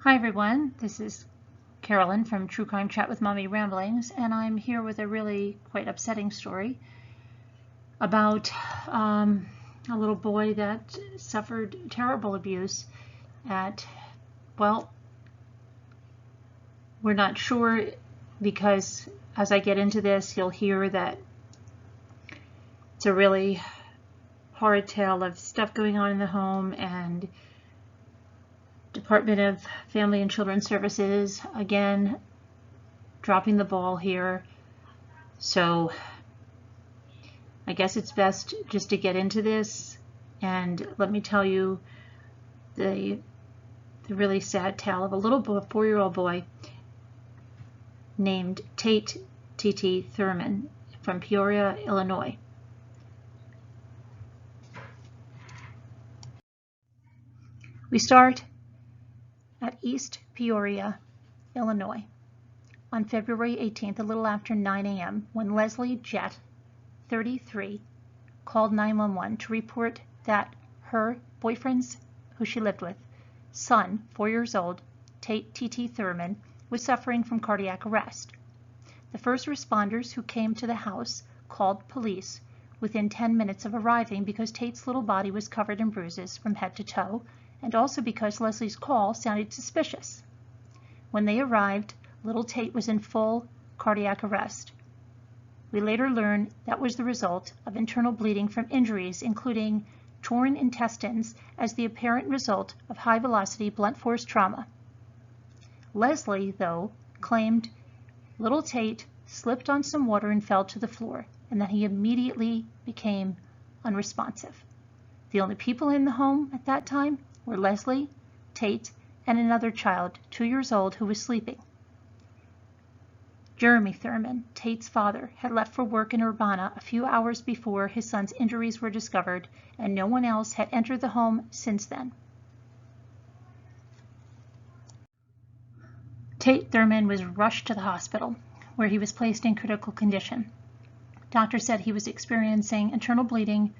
Hi everyone, this is Carolyn from True Crime Chat with Mommy Ramblings, and I'm here with a really quite upsetting story about a little boy that suffered terrible abuse at, well, we're not sure because as I get into this, you'll hear that it's a really horrid tale of stuff going on in the home, and Department of Family and Children's Services, again, dropping the ball here. So I guess it's best just to get into this, and let me tell you the really sad tale of a little boy, 4-year-old boy named Tate Thurman from Peoria, Illinois. We start at East Peoria, Illinois, on February 18th, a little after 9 a.m., when Leslie Jett, 33, called 911 to report that her boyfriend's, who she lived with, son, 4 years old, Tate Thurman, was suffering from cardiac arrest. The first responders who came to the house called police within 10 minutes of arriving because Tate's little body was covered in bruises from head to toe, and also because Leslie's call sounded suspicious. When they arrived, little Tate was in full cardiac arrest. We later learned that was the result of internal bleeding from injuries, including torn intestines, as the apparent result of high-velocity blunt force trauma. Leslie, though, claimed little Tate slipped on some water and fell to the floor, and that he immediately became unresponsive. The only people in the home at that time were Leslie, Tate, and another child, 2 years old, who was sleeping. Jeremy Thurman, Tate's father, had left for work in Urbana a few hours before his son's injuries were discovered, and no one else had entered the home since then. Tate Thurman was rushed to the hospital, where he was placed in critical condition. Doctors said he was experiencing internal bleeding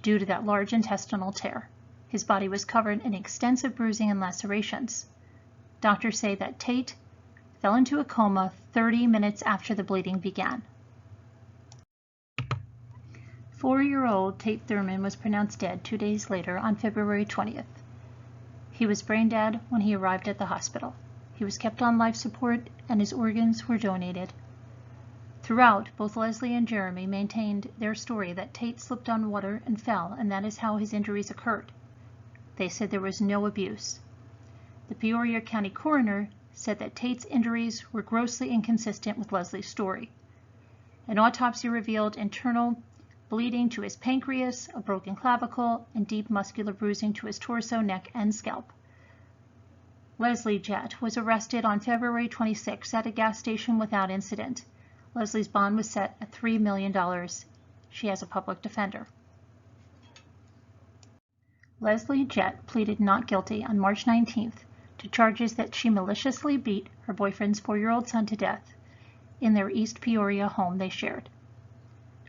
due to that large intestinal tear. His body was covered in extensive bruising and lacerations. Doctors say that Tate fell into a coma 30 minutes after the bleeding began. 4-year-old Tate Thurman was pronounced dead 2 days later on February 20th. He was brain dead when he arrived at the hospital. He was kept on life support and his organs were donated. Throughout, both Leslie and Jeremy maintained their story that Tate slipped on water and fell, and that is how his injuries occurred. They said there was no abuse. The Peoria County coroner said that Tate's injuries were grossly inconsistent with Leslie's story. An autopsy revealed internal bleeding to his pancreas, a broken clavicle, and deep muscular bruising to his torso, neck, and scalp. Leslie Jett was arrested on February 26 at a gas station without incident. Leslie's bond was set at $3 million. She has a public defender. Leslie Jett pleaded not guilty on March 19th to charges that she maliciously beat her boyfriend's 4-year-old son to death in their East Peoria home they shared.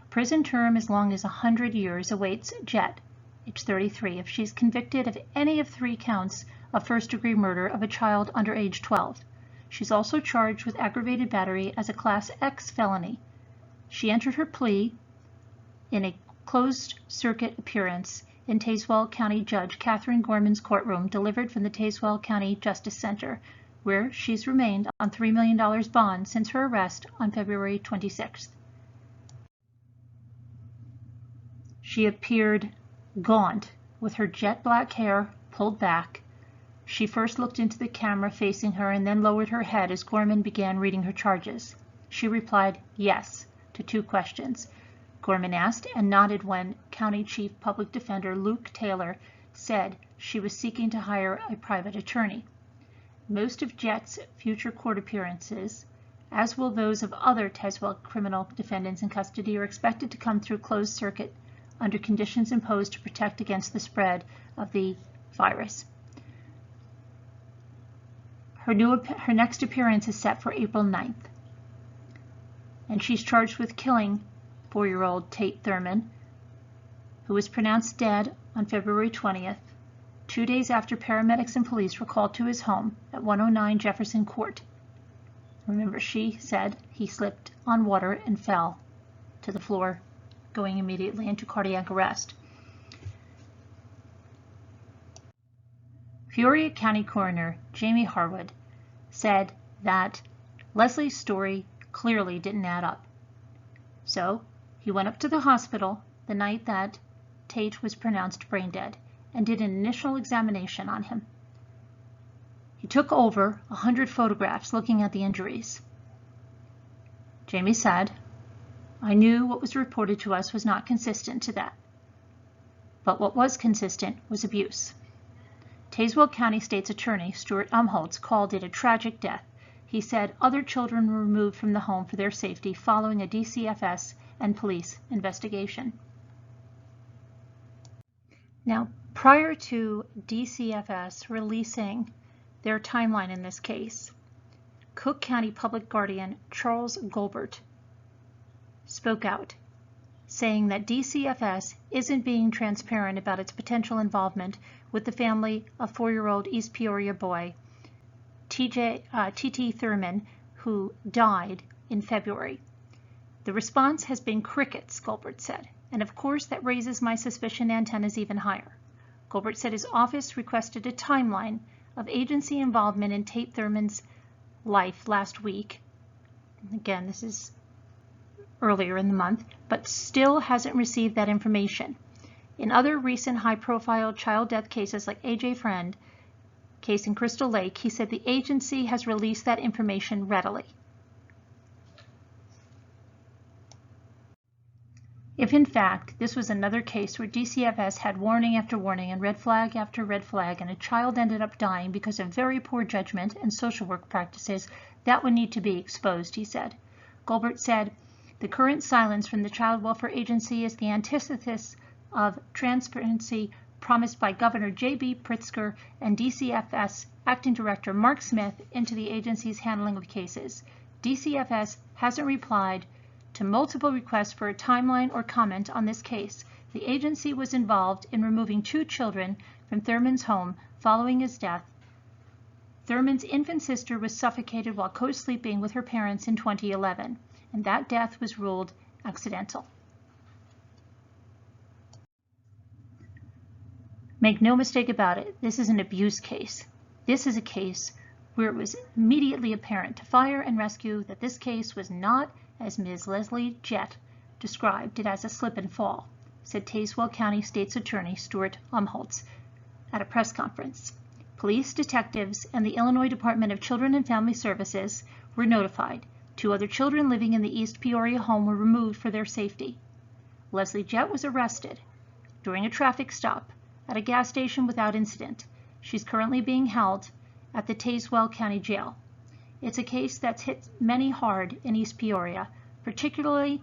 A prison term as long as 100 years awaits Jett, age 33, if she's convicted of any of 3 counts of first-degree murder of a child under age 12. She's also charged with aggravated battery as a Class X felony. She entered her plea in a closed-circuit appearance in Tazewell County Judge Catherine Gorman's courtroom, delivered from the Tazewell County Justice Center, where she's remained on $3 million bond since her arrest on February 26th. She appeared gaunt, with her jet black hair pulled back. She first looked into the camera facing her and then lowered her head as Gorman began reading her charges. She replied yes to 2 questions. Gorman asked and nodded when County Chief Public Defender Luke Taylor said she was seeking to hire a private attorney. Most of Jett's future court appearances, as will those of other Tazewell criminal defendants in custody, are expected to come through closed circuit under conditions imposed to protect against the spread of the virus. Her next appearance is set for April 9th, and she's charged with killing 4-year-old Tate Thurman, who was pronounced dead on February 20th, 2 days after paramedics and police were called to his home at 109 Jefferson Court. Remember, she said he slipped on water and fell to the floor, going immediately into cardiac arrest. Peoria County Coroner Jamie Harwood said that Leslie's story clearly didn't add up. So he went up to the hospital the night that Tate was pronounced brain dead and did an initial examination on him. He took over 100 photographs looking at the injuries. Jamie said, "I knew what was reported to us was not consistent to that. But what was consistent was abuse." Tazewell County State's Attorney Stuart Umholtz called it a tragic death. He said other children were removed from the home for their safety following a DCFS and police investigation. Now, prior to DCFS releasing their timeline in this case, Cook County Public Guardian Charles Goldberg spoke out, saying that DCFS isn't being transparent about its potential involvement with the family of 4-year-old East Peoria boy, Tate Thurman, who died in February. "The response has been crickets," Goldberg said, "and of course that raises my suspicion antennas even higher." Goldberg said his office requested a timeline of agency involvement in Tate Thurman's life last week. Again, this is earlier in the month, but still hasn't received that information. In other recent high-profile child death cases like A.J. Friend case in Crystal Lake, he said the agency has released that information readily. If in fact this was another case where DCFS had warning after warning and red flag after red flag and a child ended up dying because of very poor judgment and social work practices, that would need to be exposed, he said. Goldberg said, "The current silence from the Child Welfare Agency is the antithesis of transparency promised by Governor J.B. Pritzker and DCFS Acting Director Mark Smith into the agency's handling of cases. DCFS hasn't replied to multiple requests for a timeline or comment on this case. The agency was involved in removing 2 children from Thurman's home following his death. Thurman's infant sister was suffocated while co-sleeping with her parents in 2011, and that death was ruled accidental." Make no mistake about it, this is an abuse case. This is a case where it was immediately apparent to fire and rescue that this case was not as Ms. Leslie Jett described it as a slip and fall, said Tazewell County State's Attorney Stuart Umholtz at a press conference. Police, detectives, and the Illinois Department of Children and Family Services were notified. 2 other children living in the East Peoria home were removed for their safety. Leslie Jett was arrested during a traffic stop at a gas station without incident. She's currently being held at the Tazewell County Jail. It's a case that's hit many hard in East Peoria, particularly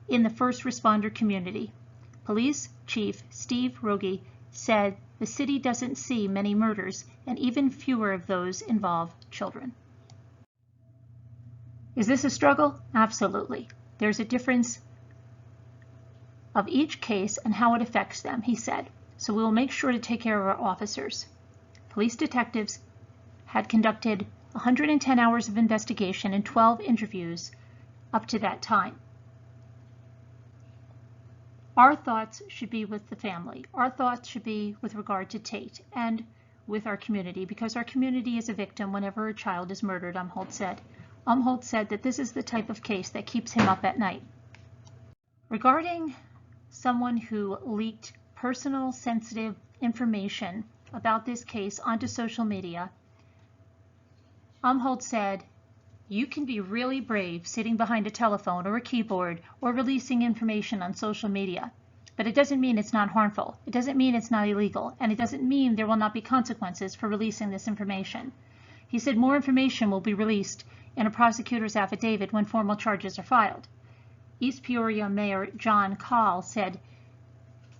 in the first responder community. Police Chief Steve Rogie said the city doesn't see many murders, and even fewer of those involve children. Is this a struggle? Absolutely. There's a difference of each case and how it affects them, he said. So we will make sure to take care of our officers. Police detectives had conducted 110 hours of investigation and 12 interviews up to that time. Our thoughts should be with the family. Our thoughts should be with regard to Tate and with our community, because our community is a victim whenever a child is murdered, Umholtz said. Umholtz said that this is the type of case that keeps him up at night. Regarding someone who leaked personal, sensitive information about this case onto social media, Umholtz said, "You can be really brave sitting behind a telephone or a keyboard or releasing information on social media, but it doesn't mean it's not harmful. It doesn't mean it's not illegal, and it doesn't mean there will not be consequences for releasing this information." He said more information will be released in a prosecutor's affidavit when formal charges are filed. East Peoria Mayor John Call said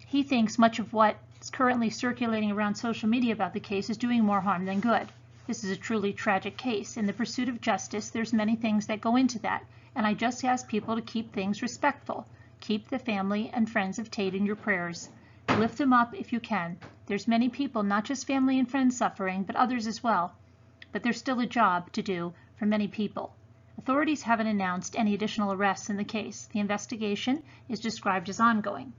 he thinks much of what's currently circulating around social media about the case is doing more harm than good. This is a truly tragic case. In the pursuit of justice, there's many things that go into that, and I just ask people to keep things respectful. Keep the family and friends of Tate in your prayers. Lift them up if you can. There's many people, not just family and friends, suffering, but others as well. But there's still a job to do for many people. Authorities haven't announced any additional arrests in the case. The investigation is described as ongoing.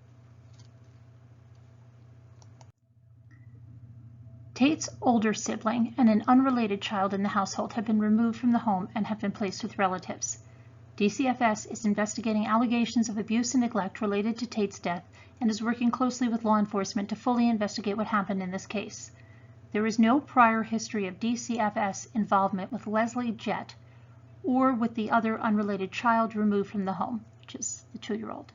Tate's older sibling and an unrelated child in the household have been removed from the home and have been placed with relatives. DCFS is investigating allegations of abuse and neglect related to Tate's death and is working closely with law enforcement to fully investigate what happened in this case. There is no prior history of DCFS involvement with Leslie Jett or with the other unrelated child removed from the home, which is the 2-year-old.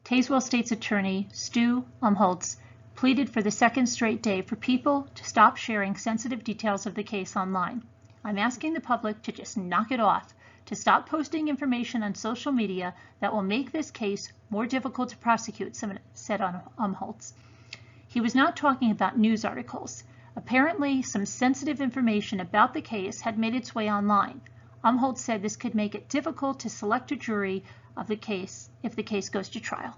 Tazewell State's attorney, Stu Umholtz, pleaded for the second straight day for people to stop sharing sensitive details of the case online. I'm asking the public to just knock it off, to stop posting information on social media that will make this case more difficult to prosecute, someone said on Umholtz. He was not talking about news articles. Apparently, some sensitive information about the case had made its way online. Umholtz said this could make it difficult to select a jury of the case if the case goes to trial.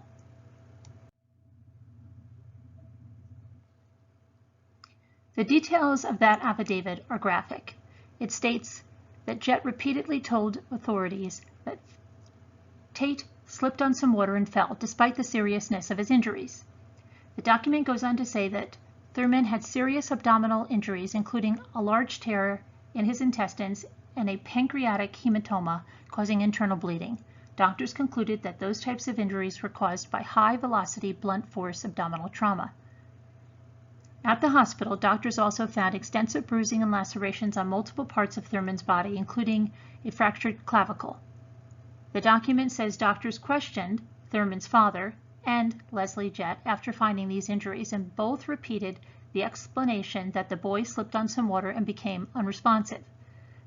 The details of that affidavit are graphic. It states that Jett repeatedly told authorities that Tate slipped on some water and fell, despite the seriousness of his injuries. The document goes on to say that Thurman had serious abdominal injuries, including a large tear in his intestines and a pancreatic hematoma causing internal bleeding. Doctors concluded that those types of injuries were caused by high-velocity, blunt force abdominal trauma. At the hospital, doctors also found extensive bruising and lacerations on multiple parts of Thurman's body, including a fractured clavicle. The document says doctors questioned Thurman's father and Leslie Jett after finding these injuries, and both repeated the explanation that the boy slipped on some water and became unresponsive.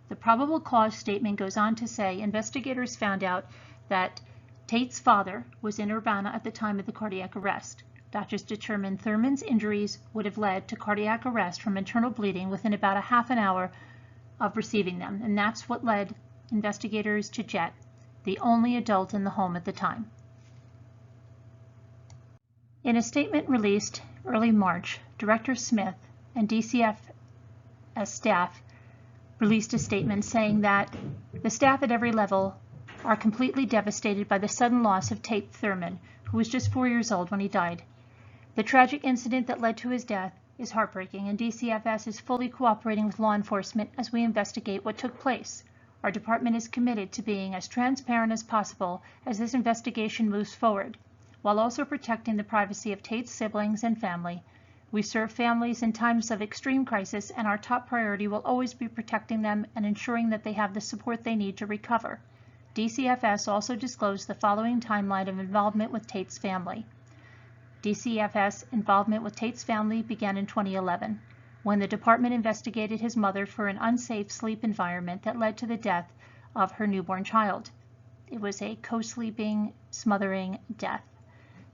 The probable cause statement goes on to say investigators found out that Tate's father was in Urbana at the time of the cardiac arrest. Doctors determined Thurman's injuries would have led to cardiac arrest from internal bleeding within about a half an hour of receiving them, and that's what led investigators to Jett, the only adult in the home at the time. In a statement released early March, Director Smith and DCFS staff released a statement saying that the staff at every level are completely devastated by the sudden loss of Tate Thurman, who was just 4 years old when he died. The tragic incident that led to his death is heartbreaking, and DCFS is fully cooperating with law enforcement as we investigate what took place. Our department is committed to being as transparent as possible as this investigation moves forward, while also protecting the privacy of Tate's siblings and family. We serve families in times of extreme crisis, and our top priority will always be protecting them and ensuring that they have the support they need to recover. DCFS also disclosed the following timeline of involvement with Tate's family. DCFS involvement with Tate's family began in 2011, when the department investigated his mother for an unsafe sleep environment that led to the death of her newborn child. It was a co-sleeping, smothering death.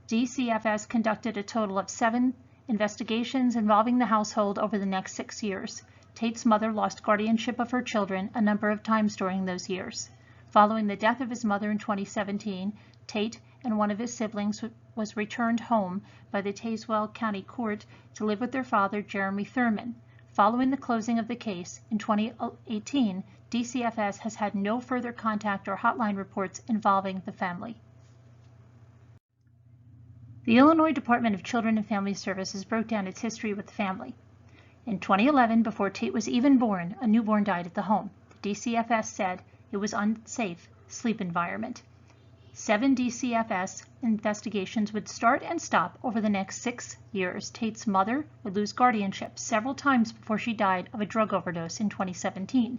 DCFS conducted a total of 7 investigations involving the household over the next 6 years. Tate's mother lost guardianship of her children a number of times during those years. Following the death of his mother in 2017, Tate and one of his siblings was returned home by the Tazewell County Court to live with their father, Jeremy Thurman. Following the closing of the case in 2018, DCFS has had no further contact or hotline reports involving the family. The Illinois Department of Children and Family Services broke down its history with the family. In 2011, before Tate was even born, a newborn died at the home. The DCFS said it was unsafe sleep environment. 7 DCFS investigations would start and stop over the next 6 years. Tate's mother would lose guardianship several times before she died of a drug overdose in 2017.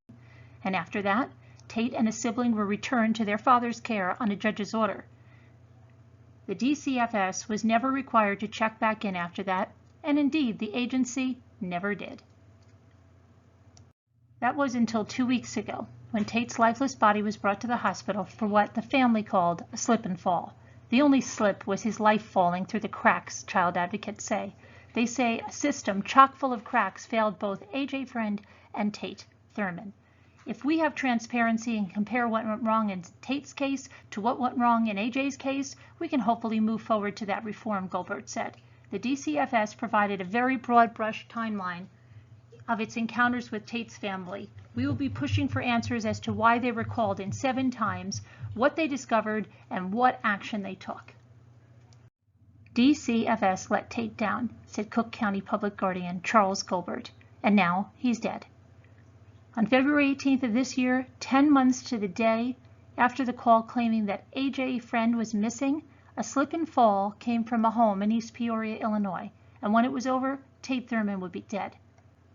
And after that, Tate and a sibling were returned to their father's care on a judge's order. The DCFS was never required to check back in after that, and indeed the agency never did. That was until 2 weeks ago, when Tate's lifeless body was brought to the hospital for what the family called a slip and fall. The only slip was his life falling through the cracks, child advocates say. They say a system chock full of cracks failed both A.J. Friend and Tate Thurman. If we have transparency and compare what went wrong in Tate's case to what went wrong in AJ's case, we can hopefully move forward to that reform, Goldberg said. The DCFS provided a very broad brush timeline of its encounters with Tate's family. We will be pushing for answers as to why they were called in 7 times, what they discovered, and what action they took. DCFS let Tate down, said Cook County Public Guardian Charles Goldberg, and now he's dead. On February 18th of this year, 10 months to the day after the call claiming that AJ Friend was missing, a slip and fall came from a home in East Peoria, Illinois, and when it was over, Tate Thurman would be dead.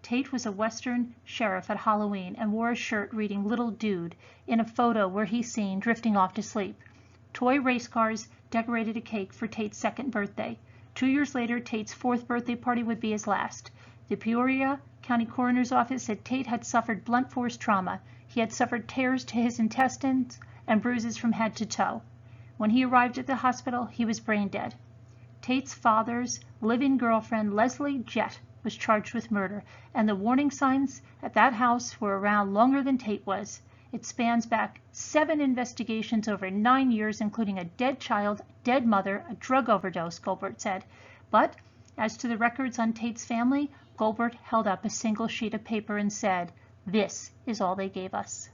Tate was a Western sheriff at Halloween and wore a shirt reading Little Dude in a photo where he's seen drifting off to sleep. Toy race cars decorated a cake for Tate's 2nd birthday. 2 years later, Tate's 4th birthday party would be his last. The Peoria County Coroner's Office said Tate had suffered blunt force trauma. He had suffered tears to his intestines and bruises from head to toe. When he arrived at the hospital, he was brain dead. Tate's father's live-in girlfriend, Leslie Jett, was charged with murder, and the warning signs at that house were around longer than Tate was. It spans back 7 investigations over 9 years, including a dead child, dead mother, a drug overdose, Goldberg said. But as to the records on Tate's family, Goldberg held up a single sheet of paper and said, "This is all they gave us."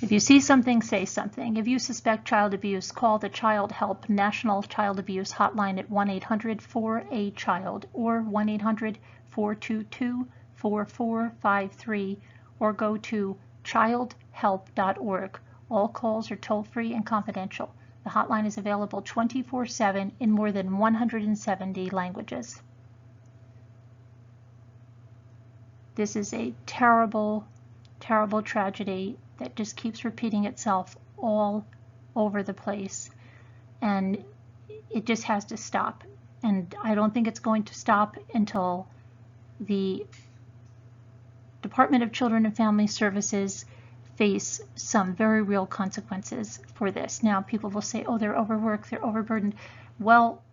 If you see something, say something. If you suspect child abuse, call the Child Help National Child Abuse Hotline at 1-800-4A-CHILD or 1-800-422-4453 or go to childhelp.org. All calls are toll-free and confidential. The hotline is available 24/7 in more than 170 languages. This is a terrible, terrible tragedy that just keeps repeating itself all over the place, and it just has to stop. And I don't think it's going to stop until the Department of Children and Family Services face some very real consequences for this. Now, people will say, oh, they're overworked, they're overburdened. Well,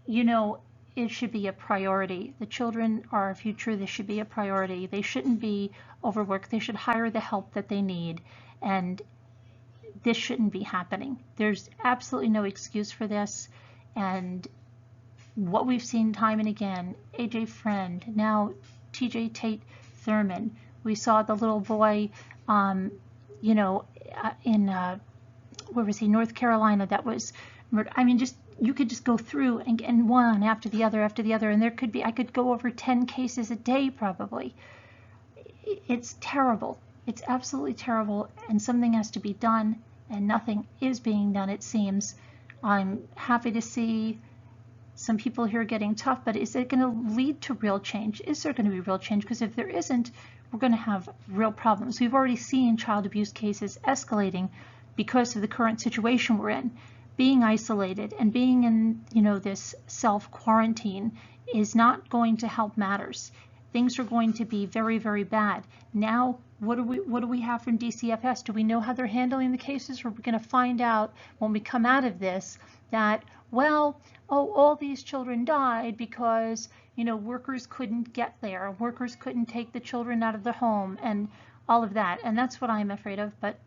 you know, it should be a priority. The children are our future. This should be a priority. They shouldn't be overworked. They should hire the help that they need, and this shouldn't be happening. There's absolutely no excuse for this, and what we've seen time and again, AJ Friend, now TJ Tate Thurman. We saw the little boy, you know, in, where was he, North Carolina, that was murdered. I mean, just, you could just go through and one after the other, and there could be, I could go over 10 cases a day probably. It's terrible. It's absolutely terrible, and something has to be done, and nothing is being done, it seems. I'm happy to see some people here getting tough, but is it going to lead to real change? Is there going to be real change? Because if there isn't, we're going to have real problems. We've already seen child abuse cases escalating because of the current situation we're in. Being isolated and being in, you know, this self-quarantine is not going to help matters. Things are going to be very, very bad. Now, what do we have from DCFS? Do we know how they're handling the cases? Or are we going to find out when we come out of this that, well, oh, all these children died because, you know, workers couldn't get there. Workers couldn't take the children out of the home and all of that. And that's what I'm afraid of. But,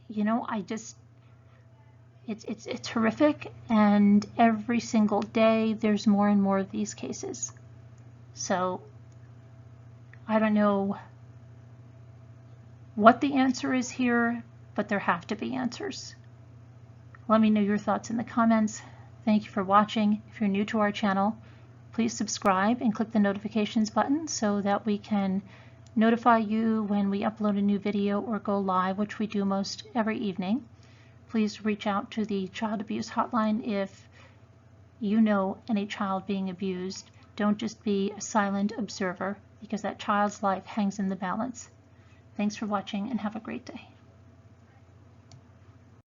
you know, I just, it's horrific. And every single day there's more and more of these cases. So I don't know what the answer is here, but there have to be answers. Let me know your thoughts in the comments. Thank you for watching. If you're new to our channel, please subscribe and click the notifications button so that we can notify you when we upload a new video or go live, which we do most every evening. Please reach out to the Child Abuse Hotline if you know any child being abused. Don't just be a silent observer, because that child's life hangs in the balance. Thanks for watching and have a great day.